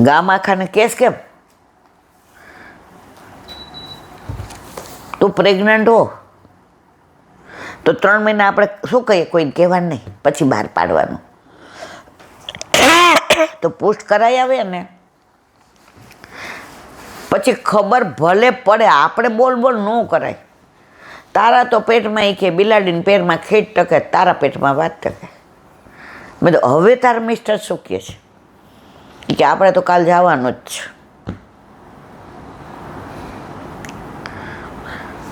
ગામ આખાને કેસ કેમ તું પ્રેગ્નન્ટ હો તો 3 મહિના આપણે શું કહીએ, કોઈને કહેવાનું નહીં, પછી બહાર પાડવાનું. તો પુષ્ટ કરાવી આવે ને પછી ખબર ભલે પડે, આપણે બોલ ન કરાય. તારા તો પેટમાં એ કે બિલાડીને પેરમાં ખેટ ટકે, તારા પેટમાં વાત ટકે. મેં તો હવે તારા મિસ્ટર શું કહે છે કે આપણે તો કાલ જવાનું જ છે.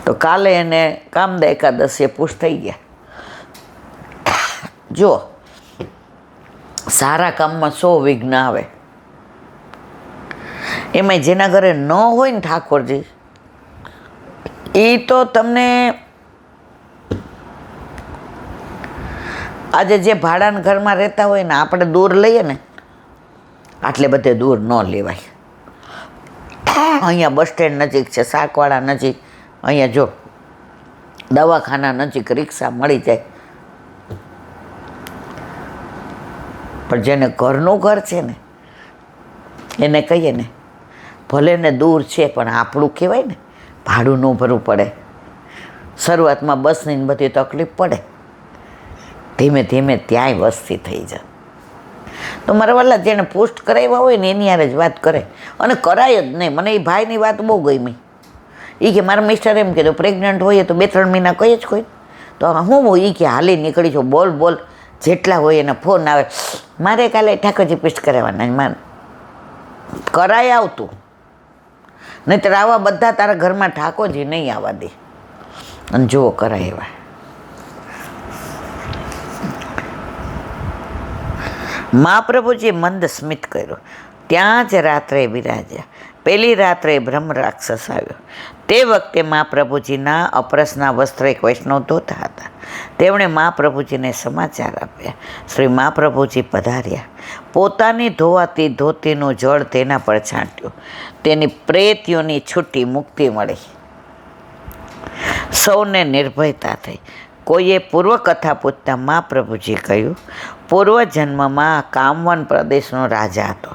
તો કાલે એને કામદા એકાદશીએ પુષ્ટ થઈ ગયા. જો સારા કામમાં 100 વિઘ્ન આવે, એમાં જેના ઘરે ન હોય ને ઠાકોરજી, એ તો તમને આજે જે ભાડાના ઘરમાં રહેતા હોય ને, આપણે દૂર લઈએ ને, આટલે બધે દૂર ન લેવાય. અહીંયા બસ સ્ટેન્ડ નજીક છે, શાકવાળા નજીક, અહીંયા જો દવાખાના નજીક, રિક્ષા મળી જાય. પણ જેને ઘરનું ઘર છે ને, એને કહીએ ને ભલે ને દૂર છે પણ આપણું કહેવાય ને, ભાડું ન ભરવું પડે. શરૂઆતમાં બસની બધી તકલીફ પડે, ધીમે ધીમે ત્યાંય વસ્તી થઈ જાય. તો મારા વાલા જેને પોસ્ટ કરાવ્યા હોય ને એની યારે જ વાત કરે, અને કરાય જ નહીં. મને એ ભાઈની વાત બહુ ગમી. એ કે મારા મિસ્ટર એમ કીધું પ્રેગ્નન્ટ હોય તો 2-3 મહિના કહીએ જ કોઈ. તો હું એ કે હાલી નીકળી છો, બોલ જેટલા હોય એને ફોન આવે, મારે કાલે ઠાકોરજી પુષ્ટ કરાવવાના, મારે કરાય આવતું. નહીંતર આવા બધા તારા ઘરમાં ઠાકોરજી નહીં આવવા દે. અને જુઓ કરાય એવા. મહાપ્રભુજી મંદ સ્મિત કર્યો. ત્યાં જ રાત્રે બિરાજ્યા. પહેલી રાત્રે બ્રહ્મ રાક્ષસ આવ્યો. તે વખતે મહાપ્રભુજીના અપરસના વસ્ત્ર એક વૈષ્ણવ ધોતા હતા. તેમણે મહાપ્રભુજીને સમાચાર આપ્યા. શ્રી મહાપ્રભુજી પધાર્યા. પોતાની ધોવાતી ધોતીનું જળ તેના પર છાંટ્યું. તેની પ્રેતીઓની છૂટી મુક્તિ મળી. સૌને નિર્ભયતા થઈ. કોઈએ પૂર્વકથા પૂછતા મહાપ્રભુજી કહ્યું, પૂર્વજન્મમાં કામવન પ્રદેશનો રાજા હતો.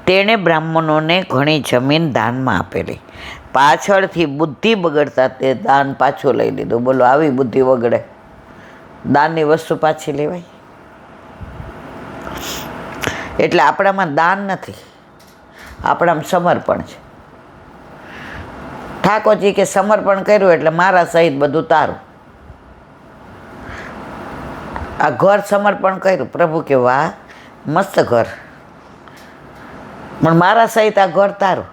તેણે બ્રાહ્મણોને ઘણી જમીન દાનમાં આપેલી. પાછળથી બુદ્ધિ બગડતા તે દાન પાછું લઈ લીધું. બોલો, આવી બુદ્ધિ બગડે? દાનની વસ્તુ પાછી લેવાય? એટલે આપણામાં દાન નથી, આપણામાં સમર્પણ છે. ઠાકોરજી કે સમર્પણ કર્યું એટલે મારા સહિત બધું તારું. આ ઘર સમર્પણ કર્યું, પ્રભુ કે વાહ મસ્ત ઘર, પણ મારા સહિત આ ઘર તારું.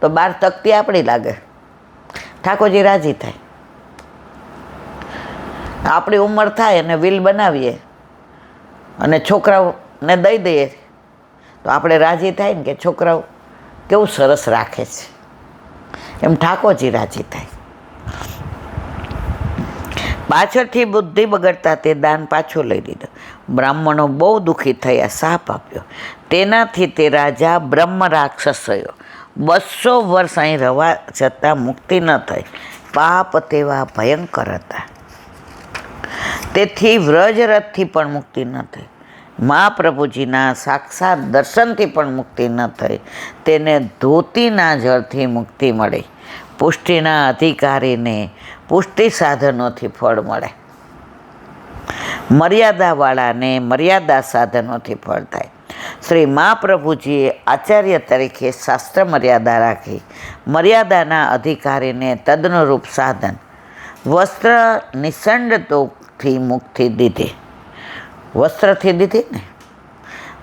તો 12 તકતી આપણી લાગે. ઠાકોરજી રાજી થાય. આપણી ઉંમર થાય અને વિલ બનાવીએ અને છોકરાઓને દઈ દઈએ તો આપણે રાજી થાય ને કે છોકરાઓ કેવું સરસ રાખે છે, એમ ઠાકોરજી રાજી થાય. પાછળથી બુદ્ધિ બગડતા તે દાન પાછું લઈ લીધું. બ્રાહ્મણો બહુ દુઃખી થયા, શાપ આપ્યો. તેનાથી તે રાજા બ્રહ્મ રાક્ષસ થયો. 200 વર્ષ અહીં રહેવા છતાં મુક્તિ ન થઈ. પાપ તેવા ભયંકર હતા. તેથી વ્રજરથથી પણ મુક્તિ ન થઈ. મહાપ્રભુજીના સાક્ષાત દર્શનથી પણ મુક્તિ ન થઈ. તેને ધોતીના જળથી મુક્તિ મળી. પુષ્ટિના અધિકારીને પુષ્ટિ સાધનોથી ફળ મળે. મર્યાદાવાળાને મર્યાદા સાધનોથી ફળ થાય. શ્રી મહાપ્રભુજીએ આચાર્ય તરીકે શાસ્ત્ર મર્યાદા રાખી. મર્યાદાના અધિકારીને તદનુરૂપ સાધન વસ્ત્ર નિસંડતોથી મુક્તિ દીધી. વસ્ત્રથી દીધી ને.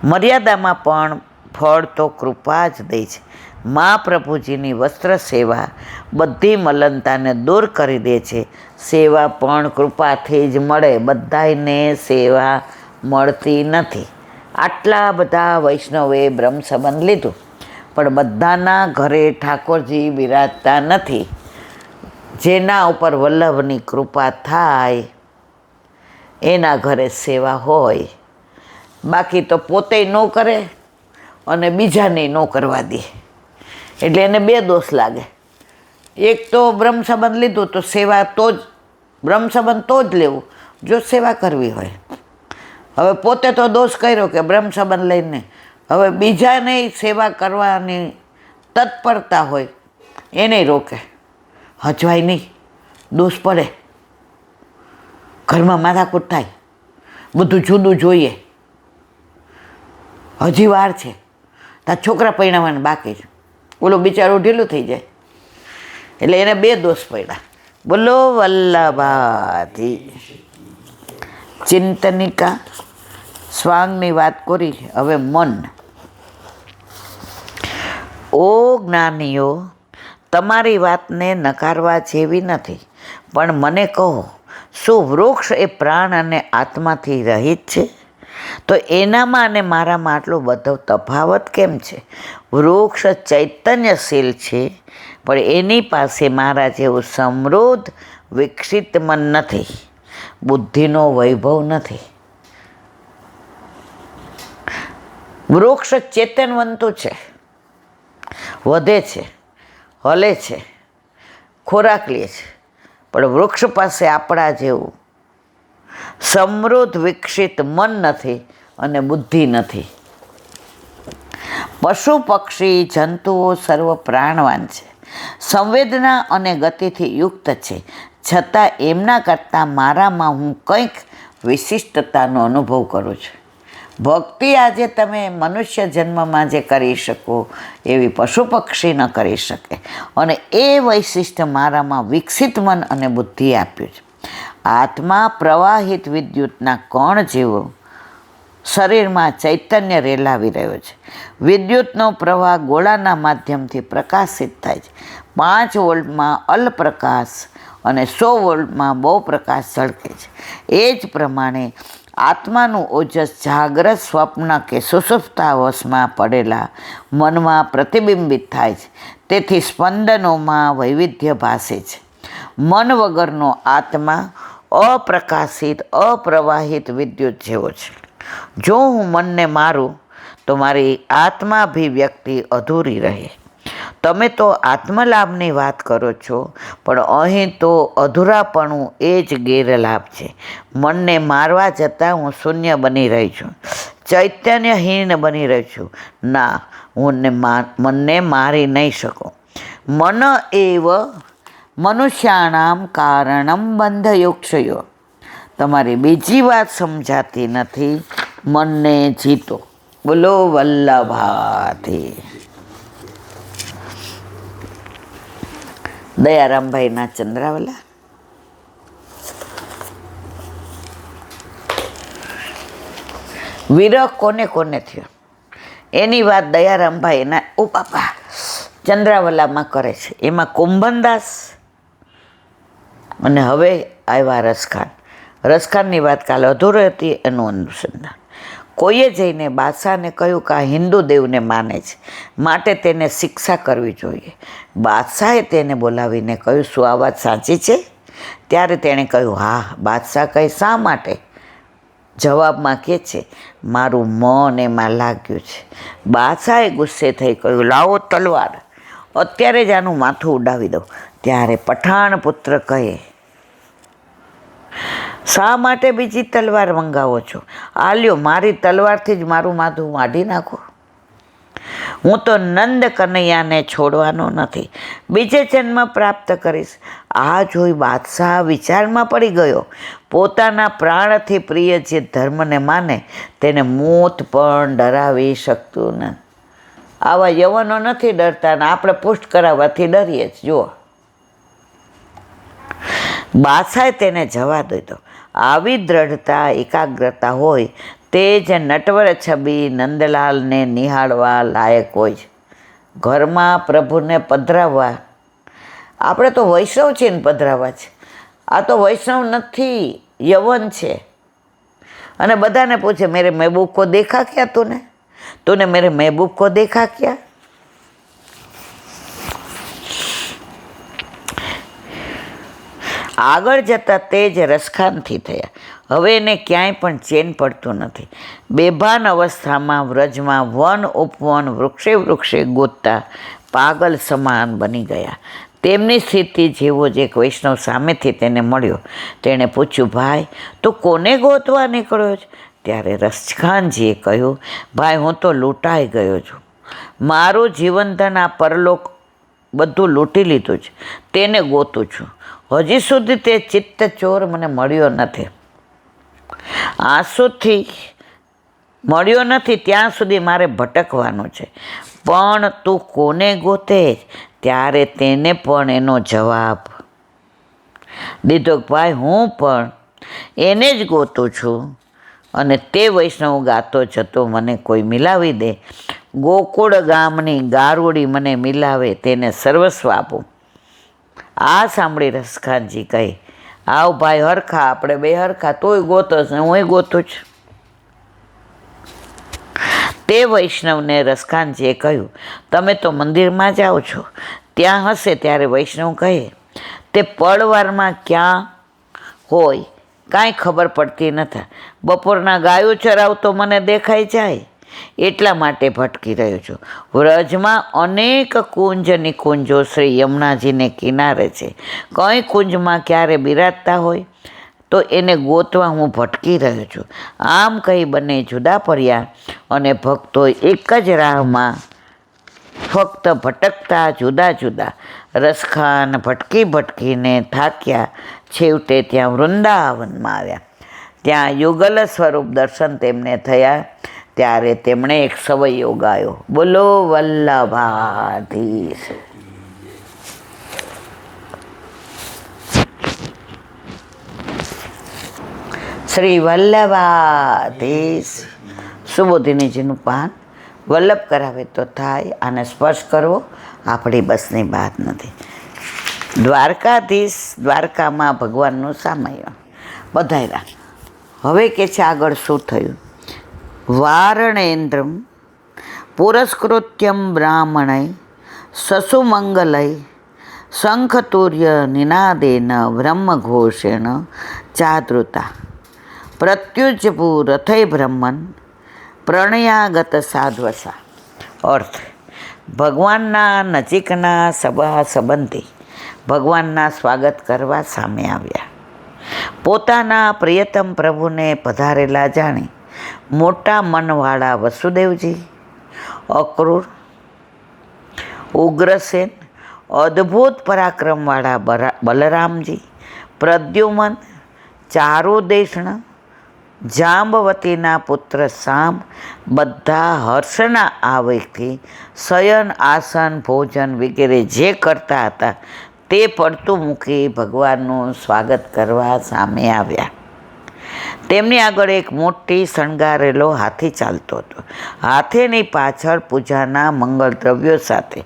મર્યાદામાં પણ ફળ તો કૃપા જ દે છે. મહાપ્રભુજીની વસ્ત્ર સેવા બધી મલનતાને દૂર કરી દે છે. સેવા પણ કૃપાથી જ મળે, બધાને સેવા મળતી નથી. આટલા બધા વૈષ્ણવે બ્રહ્મ સંબંધ લીધું, પણ બધાના ઘરે ઠાકોરજી બિરાજતા નથી. જેના ઉપર વલ્લભની કૃપા થાય એના ઘરે સેવા હોય. બાકી તો પોતે ન કરે અને બીજાને ન કરવા દે, એટલે એને 2 દોષ લાગે. એક તો બ્રહ્મ સંબંધ લીધું તો સેવા તો જ, બ્રહ્મ સંબંધ તો જ લેવું જો સેવા કરવી હોય. હવે પોતે તો દોષ કર્યો કે બ્રહ્મ સંબંધ લઈને હવે બીજાને સેવા કરવાની તત્પરતા હોય એને રોકે, હચવાય નહીં, દોષ પડે, ઘરમાં માથાકૂટ થાય, બધું જુદું જોઈએ, હજી વાર છે, તાર છોકરા પરણાવવાના બાકી છે, ઓલો બિચારો ઢીલું થઈ જાય. એટલે એને 2 દોષ પડ્યા. બોલો વલ્લભાથી. ચિંતનિકા સ્વાંગની વાત કરી. હવે મન. ઓ જ્ઞાનીઓ, તમારી વાતને નકારવા જેવી નથી, પણ મને કહો, શું વૃક્ષ એ પ્રાણ અને આત્માથી રહિત છે? તો એનામાં અને મારામાં આટલો બધો તફાવત કેમ છે? વૃક્ષ ચૈતન્યશીલ છે, પણ એની પાસે મારા જેવું સમૃદ્ધ વિકસિત મન નથી, બુદ્ધિનો વૈભવ નથી. વૃક્ષ ચેતનવંતું છે, વધે છે, હલે છે, ખોરાક લે છે, પણ વૃક્ષ પાસે આપણા જેવું સમૃદ્ધ વિકસિત મન નથી અને બુદ્ધિ નથી. પશુ પક્ષી જંતુઓ સર્વ પ્રાણવાન છે, સંવેદના અને ગતિથી યુક્ત છે, છતાં એમના કરતાં મારામાં હું કંઈક વિશિષ્ટતાનો અનુભવ કરું છું. ભક્તિ આજે તમે મનુષ્ય જન્મમાં જે કરી શકો એવી પશુ પક્ષી ન કરી શકે, અને એ વૈશિષ્ટ્ય મારામાં વિકસિત મન અને બુદ્ધિ આપ્યું છે. આત્મા પ્રવાહિત વિદ્યુતના કણ જેવો શરીરમાં ચૈતન્ય રેલાવી રહ્યો છે. વિદ્યુતનો પ્રવાહ ગોળાના માધ્યમથી પ્રકાશિત થાય છે. 5 વોલ્ટમાં અલ્પપ્રકાશ અને 100 વોલ્ટમાં બહુ પ્રકાશ ઝળકે છે. એ જ પ્રમાણે આત્માનું ઓજસ જાગ્રત, સ્વપ્ન કે સુષુપ્તાવસ્થામાં પડેલા મનમાં પ્રતિબિંબિત થાય છે. તેથી સ્પંદનોમાં વૈવિધ્ય ભાસે છે. મન વગરનો આત્મા અપ્રકાશિત, અપ્રવાહિત વિદ્યુત જેવો છે. જો હું મનને મારું તો મારી આત્માભિવ્યક્તિ અધૂરી રહે. તમે તો આત્મલાભની વાત કરો છો, પણ અહીં તો અધૂરાપણું એ જ ગેરલાભ છે. મનને મારવા જતાં હું શૂન્ય બની રહી છું, ચૈતન્યહીન બની રહી છું. ના, હું મનને મારી નહીં શકું. મન એવ મનુષ્યાણામ કારણમ બંધયોક્ષયો. તમારી બીજી વાત સમજાતી નથી. મનને જીતો. બોલો વલ્લભાથી. દયારામભાઈના ચંદ્રાવલા. વિરહ કોને કોને થયો એની વાત દયારામભાઈના ઓ બાપા ચંદ્રાવલામાં કરે છે. એમાં કુંભનદાસ અને હવે આવ્યા રસખાન. રસખાનની વાત કાલે અધૂરી હતી, એનું અનુસંધાન. કોઈએ જઈને બાદશાહને કહ્યું કે આ હિન્દુ દેવને માને છે, માટે તેને શિક્ષા કરવી જોઈએ. બાદશાહે તેને બોલાવીને કહ્યું, શું આ વાત સાચી છે? ત્યારે તેણે કહ્યું, હા. બાદશાહ કહે, શા માટે? જવાબમાં કહે છે, મારું મન એમાં લાગ્યું છે. બાદશાહે ગુસ્સે થઈ કહ્યું, લાવો તલવાર, અત્યારે જ આનું માથું ઉડાવી દો. ત્યારે પઠાણ પુત્ર કહે, શા માટે બીજી તલવાર મંગાવો છો? આ લ્યો, મારી તલવારથી જ મારું માથું વાઢી નાખો. હું તો નંદ કનૈયાને છોડવાનો નથી, બીજે જન્મ પ્રાપ્ત કરીશ. આ જોઈ બાદશાહ વિચારમાં પડી ગયો. પોતાના પ્રાણથી પ્રિય જે ધર્મને માને તેને મોત પણ ડરાવી શકતું નથી. આવા યવનો નથી ડરતા, ને આપણે પુષ્ટ કરાવવાથી ડરીએ જ. જુઓ, બાદશાહે તેને જવા દીધો. આવી દ્રઢતા, એકાગ્રતા હોય તે જ નટવર છબી નંદલાલને નિહાળવા લાયક હોય છે. ઘરમાં પ્રભુને પધરાવવા, આપણે તો વૈષ્ણવ છીએ ને પધરાવવા છે. આ તો વૈષ્ણવ નથી, યવન છે. અને બધાને પૂછે, મેરે મહેબૂબ કો દેખા ક્યાં તૂને મેરે મહેબૂબ કો દેખા ક્યાં? આગળ જતાં તે જ રસખાનથી થયા. હવે એને ક્યાંય પણ ચેન પડતું નથી. બેભાન અવસ્થામાં વ્રજમાં વન ઉપવન, વૃક્ષે વૃક્ષે ગોતતા પાગલ સમાન બની ગયા. તેમની સ્થિતિ જેવો જ એક વૈષ્ણવ સામેથી તેને મળ્યો. તેણે પૂછ્યું, ભાઈ તું કોને ગોતવા નીકળ્યો છે? ત્યારે રસખાનજીએ કહ્યું, ભાઈ હું તો લૂંટાઈ ગયો છું. મારું જીવનધન આ પરલોક બધું લૂંટી લીધું છે. તેને ગોતું છું. હજી સુધી તે ચિત્તચોર મને મળ્યો નથી. આંસુથી મળ્યો નથી ત્યાં સુધી મારે ભટકવાનું છે. પણ તું કોને ગોતે ત્યારે તેને પણ એનો જવાબ દીધો, ભાઈ હું પણ એને જ ગોતું છું. અને તે વૈષ્ણવ ગાતો જતો મને કોઈ મિલાવી દે, ગોકુળ ગામની ગારુડી મને મિલાવે, તેને સર્વસ્વ આપું. આ સાંભળી રસખાનજી કહે, આવ ભાઈ હરખા, આપણે બે હરખા, તોય ગોતો છે હું ગોતું છું. તે વૈષ્ણવને રસખાનજીએ કહ્યું, તમે તો મંદિરમાં જાઓ છો, ત્યાં હશે. ત્યારે વૈષ્ણવ કહે, તે પળવારમાં ક્યાં હોય કાંઈ ખબર પડતી નથી. બપોરના ગાયો ચરાવતો મને દેખાઈ જાય, એટલા માટે ભટકી રહ્યો છું. વ્રજમાં અનેક કુંજ નિકુંજો શ્રી યમુનાજીને કિનારે છે. કંઈ કુંજમાં ક્યારે બિરાજતા હોય તો એને ગોતવા હું ભટકી રહ્યો છું. આમ કહી બંને જુદા પડ્યા અને ભક્તો એક જ રાહમાં ફક્ત ભટકતા જુદા જુદા. રસખાન ભટકી ભટકીને થાક્યા. છેવટે ત્યાં વૃંદાવનમાં આવ્યા. ત્યાં યુગલ સ્વરૂપ દર્શન તેમને થયા. ત્યારે તેમણે એક સવૈયો ગાયો, બોલો વલ્લભાધીશ. શ્રી વલ્લભાધીશ. સુબોધિનીજીનું પાન વલ્લભ કરાવે તો થાય, આને સ્પર્શ કરવો આપણી બસની વાત નથી. દ્વારકાધીશ દ્વારકામાં ભગવાનનું સામય બધાયરા. હવે કે છે આગળ શું થયું. વારણેન્દ્રમ પુરસ્કૃત્યમ બ્રાહ્મણૈ સસુમંગલૈ શંખતુર્ય નિનાદેન બ્રહ્મઘોષેણ ચાદૃતા પ્રત્યુજભૂ રથૈ બ્રહ્મન પ્રણયાગત સાધ્વસા. અર્થ, ભગવાનના નજીકના સભા સંબંધી ભગવાનના સ્વાગત કરવા સામે આવ્યા. પોતાના પ્રિયતમ પ્રભુને પધારેલા જાણી મોટા મનવાળા વસુદેવજી, અક્રૂર, ઉગ્રસેન, અદ્ભુત પરાક્રમવાળા બલરામજી, પ્રદ્યુમન, ચારુદેષ્ણ, જાંબવતીના પુત્ર સામ બધા હર્ષના આવેગથી શયન, આસન, ભોજન વગેરે જે કરતા હતા તે પડતું મૂકી ભગવાનનું સ્વાગત કરવા સામે આવ્યા. તેમની આગળ એક મોટી શણગારેલો હાથી ચાલતો હતો. હાથીની પાછળ પૂજાના મંગળ દ્રવ્યો સાથે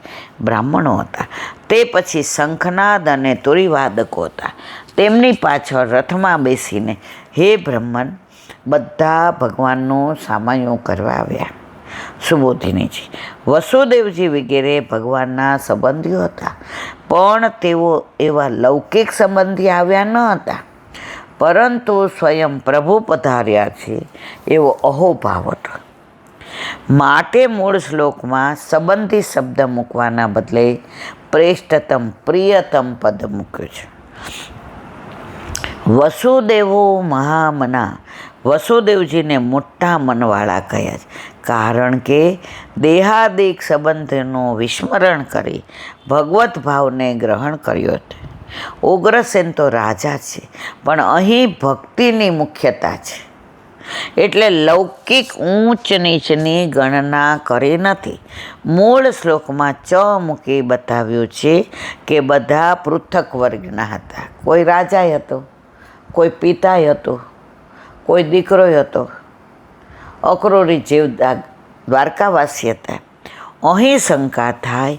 બ્રાહ્મણો હતા. તે પછી શંખનાદ અને તુરીવાદકો હતા. તેમની પાછળ રથમાં બેસીને હે બ્રહ્મન બધા ભગવાનનું સામયું કરવા આવ્યા. સુબોધિનીજી, વસુદેવજી વગેરે ભગવાનના સંબંધીઓ હતા, પણ તેઓ એવા લૌકિક સંબંધી આવ્યા ન હતા, પરંતુ સ્વયં પ્રભુ પધાર્યા છે એવો અહોભાવ હતો. માટે મૂળ શ્લોકમાં સંબંધી શબ્દ મૂકવાના બદલે પ્રેષ્ઠતમ, પ્રિયતમ પદ મૂક્યું છે. વસુદેવો મહામના, વસુદેવજીને મોટા મનવાળા કહ્યા છે, કારણ કે દેહાદિક સંબંધનું વિસ્મરણ કરી ભગવત ભાવને ગ્રહણ કર્યો હતો. ઉગ્રસેન તો રાજા છે, પણ અહીં ભક્તિની મુખ્યતા છે, એટલે લૌકિક ઊંચ નીચની ગણના કરી નથી. મૂળ શ્લોકમાં ચ મૂકી બતાવ્યું છે કે બધા પૃથક વર્ગના હતા. કોઈ રાજાય હતો, કોઈ પિતાય હતો, કોઈ દીકરોય હતો. અક્રૂરી જેવતા દ્વારકાવાસી હતા. અહીં શંકા થાય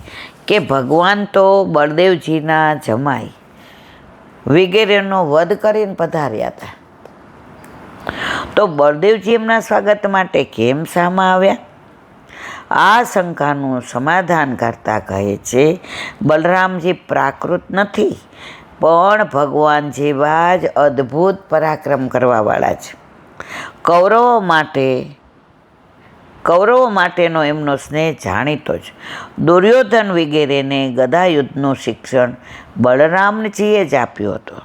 કે ભગવાન તો બળદેવજીના જમાઈ વગેરેનો વધ કરીને પધાર્યા હતા, તો બળદેવજી એમના સ્વાગત માટે કેમ સામા આવ્યા? આ શંકાનું સમાધાન કરતા કહે છે, બલરામજી પ્રાકૃત નથી, પણ ભગવાન જેવા જ અદ્ભુત પરાક્રમ કરવાવાળા છે. કૌરવો માટેનો એમનો સ્નેહ જાણીતો જ. દુર્યોધન વગેરેને ગદાયુદ્ધનું શિક્ષણ બલરામજીએ જ આપ્યું હતું.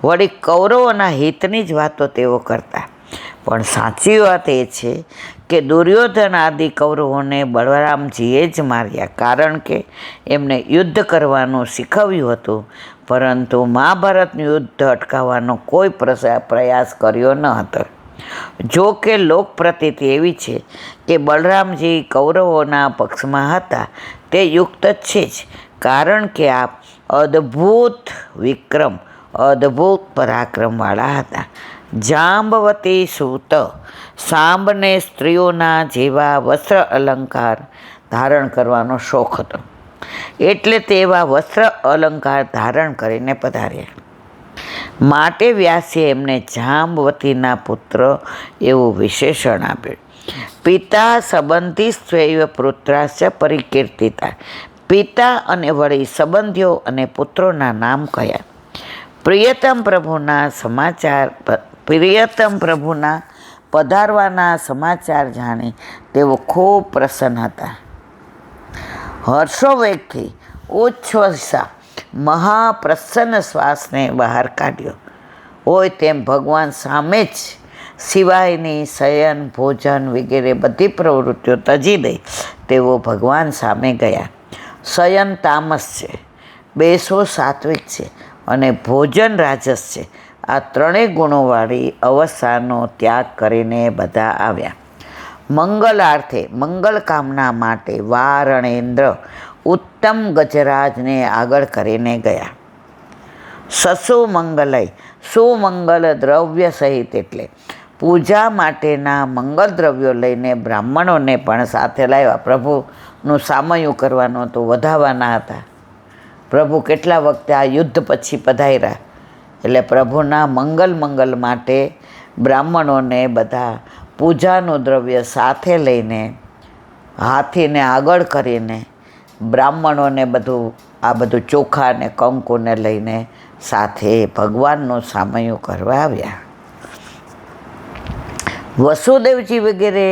વળી કૌરવોના હિતની જ વાતો તેઓ કરતા. પણ સાચી વાત એ છે કે દુર્યોધન આદિ કૌરવોને બલરામજીએ જ માર્યા, કારણ કે એમને યુદ્ધ કરવાનું શીખવ્યું હતું, પરંતુ મહાભારતનું યુદ્ધ અટકાવવાનો કોઈ પ્રયાસ કર્યો ન હતો. જો કે લોકપ્રતીતિ એવી છે કે બલરામજી કૌરવોના પક્ષમાં હતા. તે યુક્ત જ છે જ, કારણ કે આ અદ્ભુત વિક્રમ, અદ્ભુત પરાક્રમવાળા હતા. જાંબવતી સૂત સાંબને સ્ત્રીઓના જેવા વસ્ત્ર અલંકાર ધારણ કરવાનો શોખ હતો, એટલે તેવા વસ્ત્ર અલંકાર ધારણ કરીને પધાર્યા. માટે વ્યાસે એમને જાંબવતીના પુત્ર એવું વિશેષણ આપ્યું. પિતા સંબંધી સ્વૈવ પુત્રાશ્ચ પરિકીર્તિતા. પિતા અને વળી સંબંધીઓ અને પુત્રોના નામ કયા? પ્રિયતમ પ્રભુના પધારવાના સમાચાર જાણી તેઓ ખૂબ પ્રસન્ન હતા. હર્ષોવેગથી ઉચ્છ્વસા મહાપ્રસન્ન શ્વાસને બહાર કાઢ્યો હોય તેમ ભગવાન સામે જ સિવાયની શયન, ભોજન વગેરે બધી પ્રવૃત્તિઓ તજી દઈ તેઓ ભગવાન સામે ગયા. શયન તામસ છે, બેસવો સાત્વિક છે અને ભોજન રાજસ છે. આ ત્રણેય ગુણોવાળી અવસ્થાનો ત્યાગ કરીને બધા આવ્યા. મંગલાર્થે, મંગલ કામના માટે વારણેન્દ્ર ઉત્તમ ગજરાજને આગળ કરીને ગયા. સસુમંગલય, સુમંગલ દ્રવ્ય સહિત એટલે પૂજા માટેના મંગલ દ્રવ્યો લઈને બ્રાહ્મણોને પણ સાથે લાવ્યા. પ્રભુનું સામયું કરવાનું હતું, વધાવવાના હતા. પ્રભુ કેટલા વખતે આ યુદ્ધ પછી પધાર્યા, એટલે પ્રભુના મંગલ માટે બ્રાહ્મણોને બધા પૂજાનું દ્રવ્ય સાથે લઈને, હાથીને આગળ કરીને બ્રાહ્મણોને આ બધું ચોખા ને કંકુને લઈને સાથે ભગવાનનું સામયું કરવા આવ્યા. વસુદેવજી વગેરે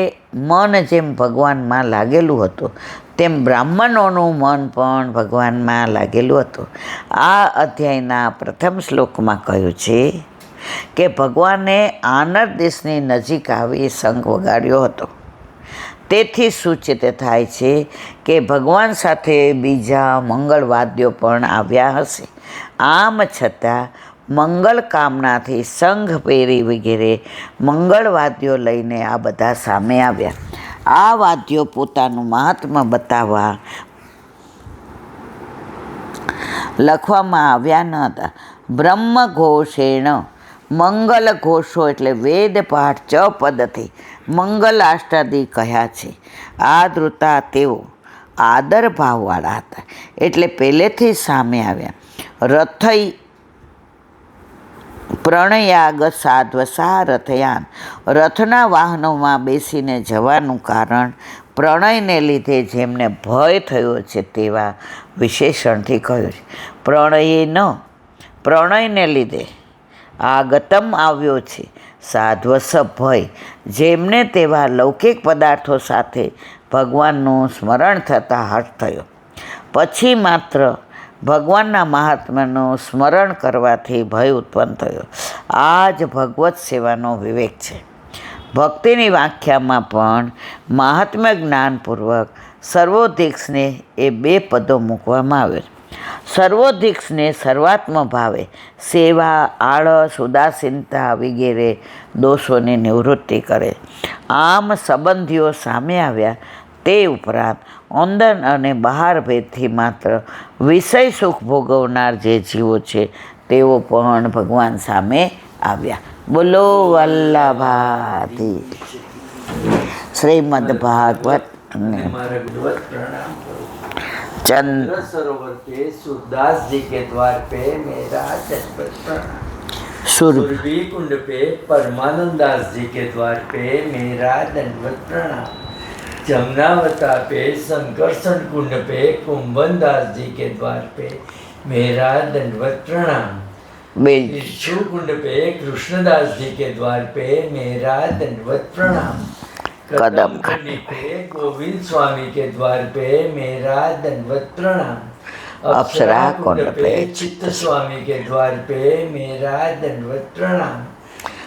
મન જેમ ભગવાનમાં લાગેલું હતું, તેમ બ્રાહ્મણોનું મન પણ ભગવાનમાં લાગેલું હતું. આ અધ્યાયના પ્રથમ શ્લોકમાં કહ્યું છે કે ભગવાને આનર દેશની નજીક આવી શંખ વગાડ્યો હતો. તેથી સૂચિત થાય છે કે ભગવાન સાથે બીજા મંગળવાદ્યો પણ આવ્યા હશે. આમ છતાં મંગલ કામનાથી શંખ પેરી વગેરે મંગળવાદ્યો લઈને આ બધા સામે આવ્યા. આ વાદ્યો પોતાનું મહાત્મ્ય બતાવવા લખવામાં આવ્યા ન હતા. બ્રહ્મ ઘોષેણ, મંગલ ઘોષો એટલે વેદ પાઠ ચ પદથી મંગલાષ્ટાદી કહ્યા છે. આ ધૃતા તેઓ આદર ભાવવાળા હતા, એટલે પહેલેથી સામે આવ્યા. રથઈ પ્રણયાગ સાધ્વસા રથયાન, રથના વાહનોમાં બેસીને જવાનું કારણ પ્રણયને લીધે જેમને ભય થયો છે તેવા વિશેષણથી કહ્યું છે. પ્રણયને લીધે આગતમ આવ્યો છે. સાધ્વસ ભય, જેમને તેવા લૌકિક પદાર્થો સાથે ભગવાનનું સ્મરણ થતાં હર્ષ થયો. પછી માત્ર ભગવાનના મહાત્મ્યનું સ્મરણ કરવાથી ભય ઉત્પન્ન થયો. આ જ ભગવત સેવાનો વિવેક છે. ભક્તિની વ્યાખ્યામાં પણ મહાત્મ્ય જ્ઞાનપૂર્વક સર્વોધિક્સને એ 2 પદો મૂકવામાં આવે છે. સર્વોધિક્સને સર્વાત્મ ભાવે સેવા, આળસ, ઉદાસીનતા વગેરે દોષોની નિવૃત્તિ કરે. આમ સંબંધીઓ સામે આવ્યા. તે ઉપરાંત અંદર અને બહાર ભેદથી માત્ર વિષય સુખ ભોગવનાર જે જીવો છે તેઓ પણ ભગવાન સામે આવ્યા. બોલો વલ્લભાધી. શ્રીમદ ભાગવત चंद्र सरोवर पे सूरदास जी के द्वार पे मेरा दंडवत प्रणाम। सुरभि कुंड पे परमानंद दास जी के द्वार पे मेरा दंडवत प्रणाम। जमुनावता पे संकर्षण कुंड पे कुंभन दास जी के द्वार पे मेरा दंडवत प्रणाम। बिच्छू कुंड पे कृष्णदास जी के द्वार पे मेरा दंडवत प्रणाम। कदम खंडी पे गोविंद स्वामी के द्वार पे मेरा दंडवत प्रणाम। अप्सरा कुंड पे चित्त स्वामी के द्वार पे मेरा दंडवत प्रणाम।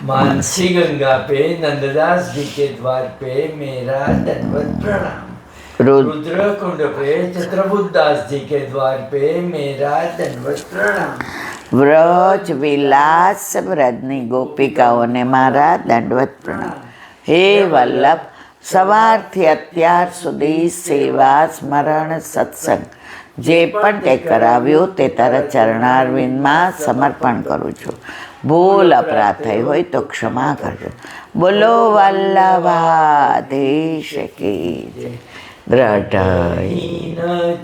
मानसी गंगा पे नंददास जी के द्वार पे मेरा दंडवत प्रणाम। रुद्र कुंड पे चित्रबुद्धास जी के द्वार पे मेरा दंडवत प्रणाम। વ્રજ વિલાસ વ્રજની ગોપિકાઓને મારા દંડવત પ્રણામ. હે વલ્લભ, સવારથી અત્યાર સુધી સેવા સ્મરણ સત્સંગ જે પણ તે કરાવ્યું તે તારા ચરણારવિંદમાં સમર્પણ કરું છું. ભૂલ અપરાધ થઈ હોય તો ક્ષમા કરજો. બોલો વલ્લભાધીશ કી જય. દ્રઢ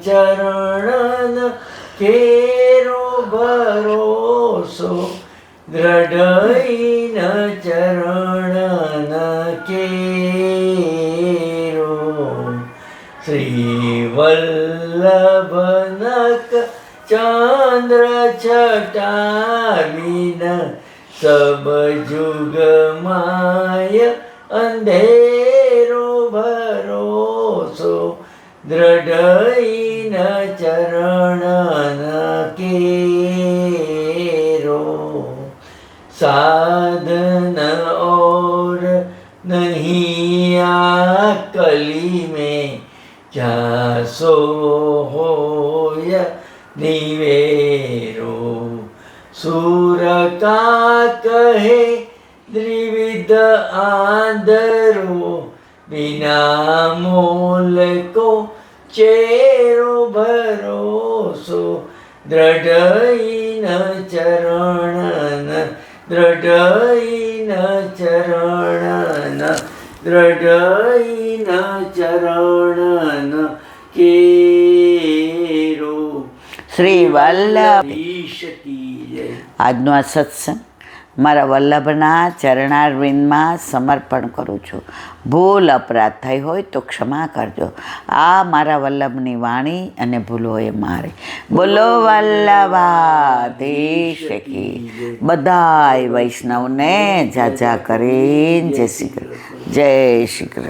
ચરણ કેરો ભરોસો, દ્રઢઈન ચરણ કેરો. શ્રી વલ્લભનક ચંદ્ર છટાવીન સબ જુગ માય અંધેરો ભરોસો, દ્રઢઈન ચરણ કેરો. સાધન और नहीं आ कली में, जासो होय निवेरो. सूर का कहे द्विविध आंधरो, बिना मोल को चेरो भरोसो, દ્રઢઈન ચરણ, દ્રઢઈન ચરણ, દ્રઢઈન ચરણ કેરો. શ્રી વલ્લભ. ઈશ કી જય. આજનો આ સત્સંગ મારા વલ્લભના ચરણારવિંદમાં સમર્પણ કરું છું. ભૂલ અપરાધ થઈ હોય તો ક્ષમા કરજો. આ મારા વલ્લભની વાણી અને ભૂલો એ મારી. બોલો વલ્લભાધીશ કી. બધાય વૈષ્ણવને જાજા કરીને જય શ્રી કૃષ્ણ. જય શ્રી કૃષ્ણ.